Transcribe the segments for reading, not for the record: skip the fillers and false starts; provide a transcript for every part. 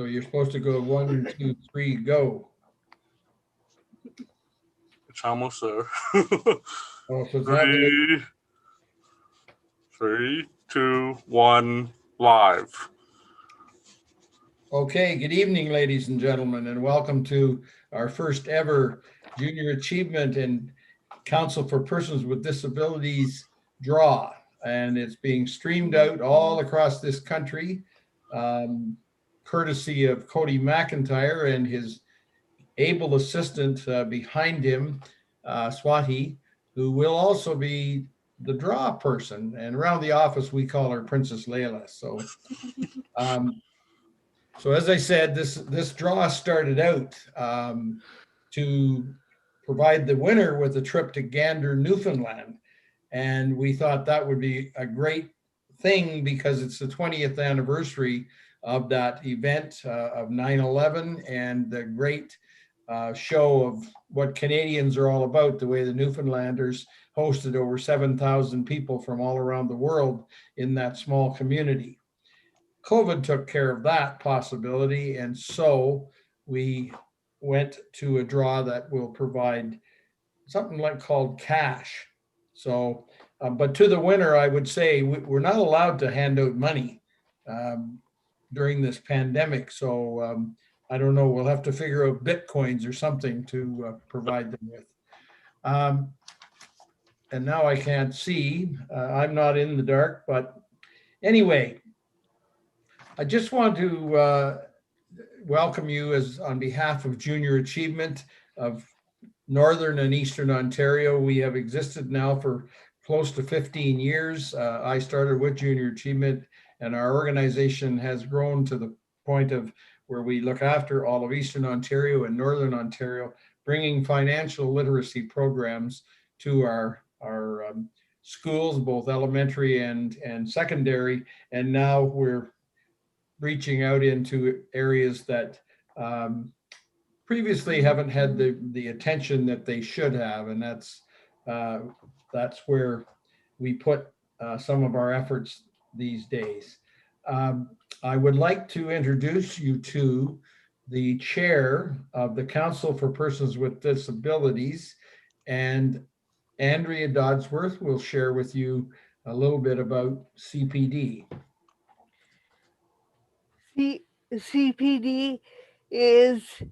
So you're supposed to go 1, 2, 3, go. It's almost there. Oh, so it's happening. 3, 2, 1, live. Okay, good evening, ladies and gentlemen, and welcome to our first ever Junior Achievement and Council for Persons with Disabilities draw. And it's being streamed out all across this country, courtesy of Cody McIntyre and his able assistant behind him, Swati, who will also be the draw person. And around the office, we call her Princess Layla. So as I said, this draw started out to provide the winner with a trip to Gander, Newfoundland. And we thought that would be a great thing because it's the 20th anniversary of that event of 9/11 and the great show of what Canadians are all about, the way the Newfoundlanders hosted over 7,000 people from all around the world in that small community. COVID took care of that possibility, and so we went to a draw that will provide something like called cash. So, but to the winner, I would say we're not allowed to hand out money during this pandemic. So I don't know, we'll have to figure out Bitcoins or something to provide them with. And now I can't see, I'm not in the dark, but anyway, I just want to welcome you as on behalf of Junior Achievement of Northern and Eastern Ontario. We have existed now for close to 15 years. I started with Junior Achievement, and our organization has grown to the point of where we look after all of Eastern Ontario and Northern Ontario, bringing financial literacy programs to our schools, both elementary and secondary. And now we're reaching out into areas that previously haven't had the attention that they should have, and that's where we put some of our efforts these days. I would like to introduce you to the chair of the Council for Persons with Disabilities, and Andrea Dodsworth will share with you a little bit about CPD. CPD is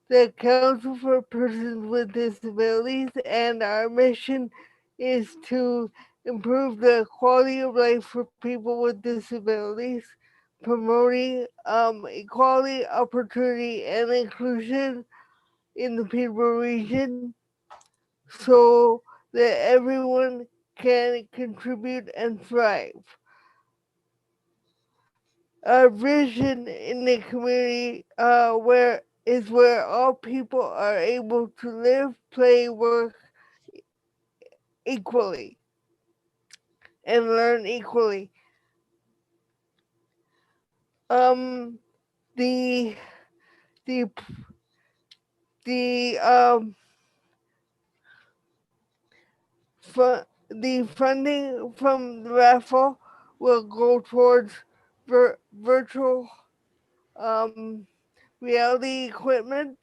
the Council for Persons with Disabilities, and our mission is to improve the quality of life for people with disabilities, promoting equality, opportunity, and inclusion in the Peterborough region so that everyone can contribute and thrive. Our vision in the community where all people are able to live, play, work equally, and learn equally. The the the the funding from the raffle will go towards virtual reality equipment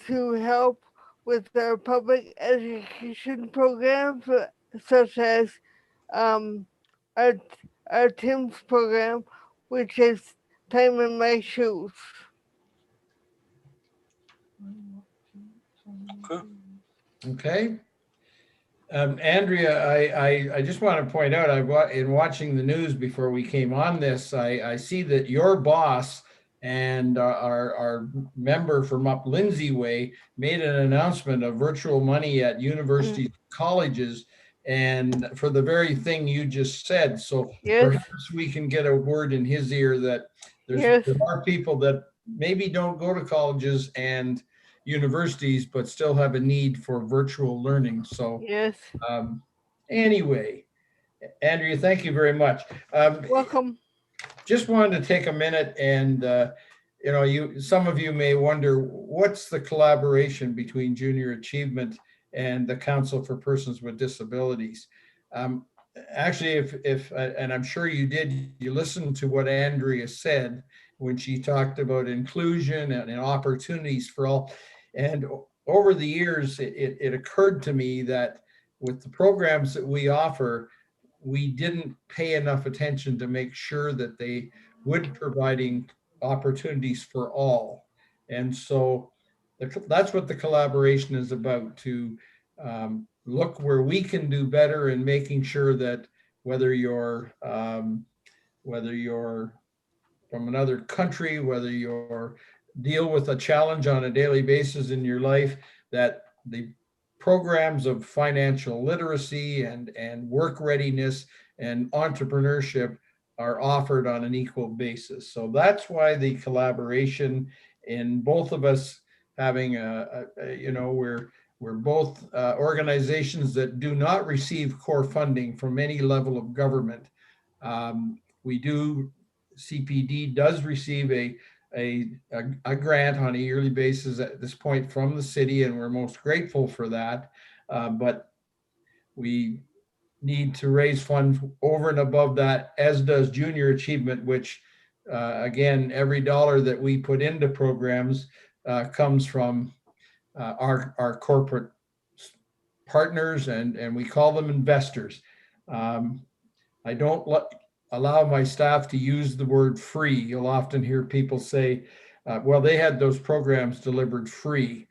to help with our public education programs, such as um, our, our TIMS program, which is Time in My Shoes. Okay. Andrea, I just want to point out, in watching the news before we came on this, I see that your boss and our member from up Lindsay Way made an announcement of virtual money at universities, colleges, and for the very thing you just said. So perhaps we can get a word in his ear that there are people that maybe don't go to colleges and universities, but still have a need for virtual learning. So anyway, Andrea, thank you very much. Welcome. Just wanted to take a minute and, some of you may wonder, what's the collaboration between Junior Achievement and the Council for Persons with Disabilities? actually, if and I'm sure you did, you listened to what Andrea said when she talked about inclusion and opportunities for all. And over the years, it occurred to me that with the programs that we offer, we didn't pay enough attention to make sure that they would providing opportunities for all. And so that's what the collaboration is about, to look where we can do better in making sure that whether you're from another country, whether you're deal with a challenge on a daily basis in your life, that the programs of financial literacy and work readiness and entrepreneurship are offered on an equal basis. So that's why the collaboration in both of us having we're both organizations that do not receive core funding from any level of government. We do, CPD does receive a grant on a yearly basis at this point from the city, and we're most grateful for that. But we need to raise funds over and above that, as does Junior Achievement, which again, every dollar that we put into programs comes from our corporate partners, and we call them investors. I don't allow my staff to use the word free. You'll often hear people say, well, they had those programs delivered free.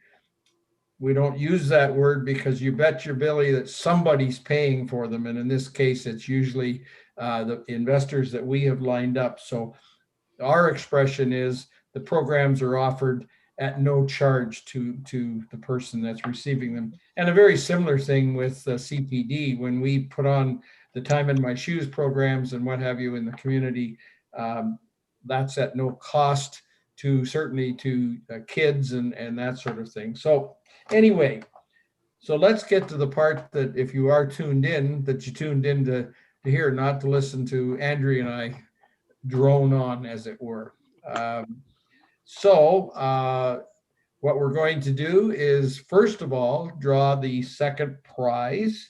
We don't use that word because you bet your Billy that somebody's paying for them. And in this case, it's usually the investors that we have lined up. So our expression is the programs are offered at no charge to the person that's receiving them. And a very similar thing with CPD, when we put on the Time in My Shoes programs and what have you in the community, that's at no cost to certainly to kids and that sort of thing. So anyway, so let's get to the part that if you are tuned in, that you tuned in to hear, not to listen to Andrea and I drone on, as it were. What we're going to do is, first of all, draw the second prize,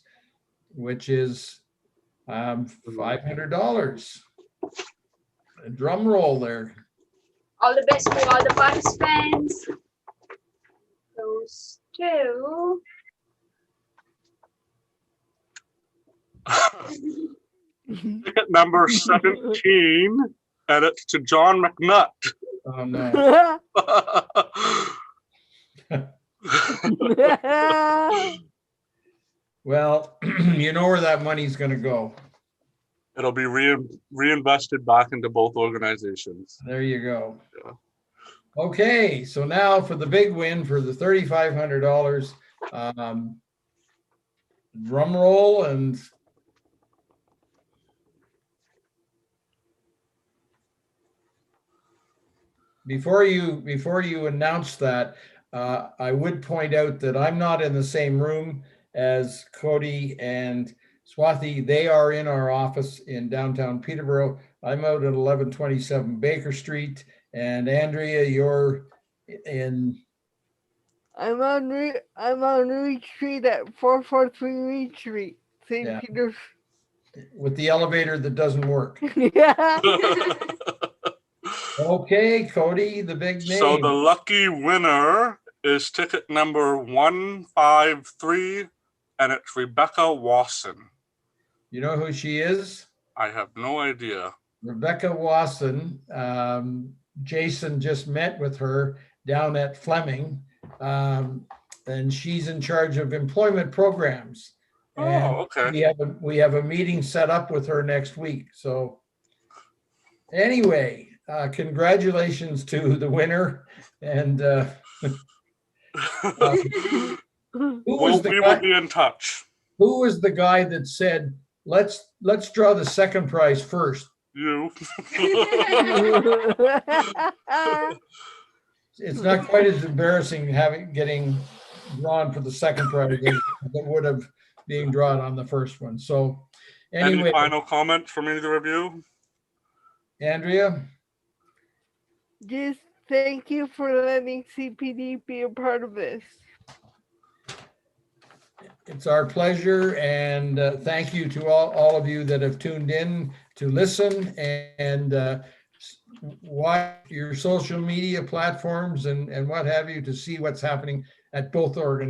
which is $500. A drum roll there. All the best to all the participants. Those two. Ticket number 17, and it's to John McNutt. Oh, no. Well, you know where that money's going to go. It'll be reinvested back into both organizations. There you go. Yeah. Okay, so now for the big win for the $3,500. Drum roll and before you announce that, I would point out that I'm not in the same room as Cody and Swathi. They are in our office in downtown Peterborough. I'm out at 1127 Baker Street, and Andrea, you're in. I'm on Reed Street at 443 Reed Street, St. Yeah. Peter's. With the elevator that doesn't work. Yeah. Okay, Cody, the big name. So the lucky winner is ticket number 153, and it's Rebecca Wasson. You know who she is? I have no idea. Rebecca Wasson. Jason just met with her down at Fleming, and she's in charge of employment programs. And okay. we have a meeting set up with her next week. So anyway, congratulations to the winner. And we will be in touch. Who was the guy that said, let's draw the second prize first? You. It's not quite as embarrassing getting drawn for the second prize that would have being drawn on the first one. So anyway. Any final comments from either of you? Andrea? Just thank you for letting CPD be a part of this. It's our pleasure, and thank you to all of you that have tuned in to listen, and watch your social media platforms and what have you to see what's happening at both organizations.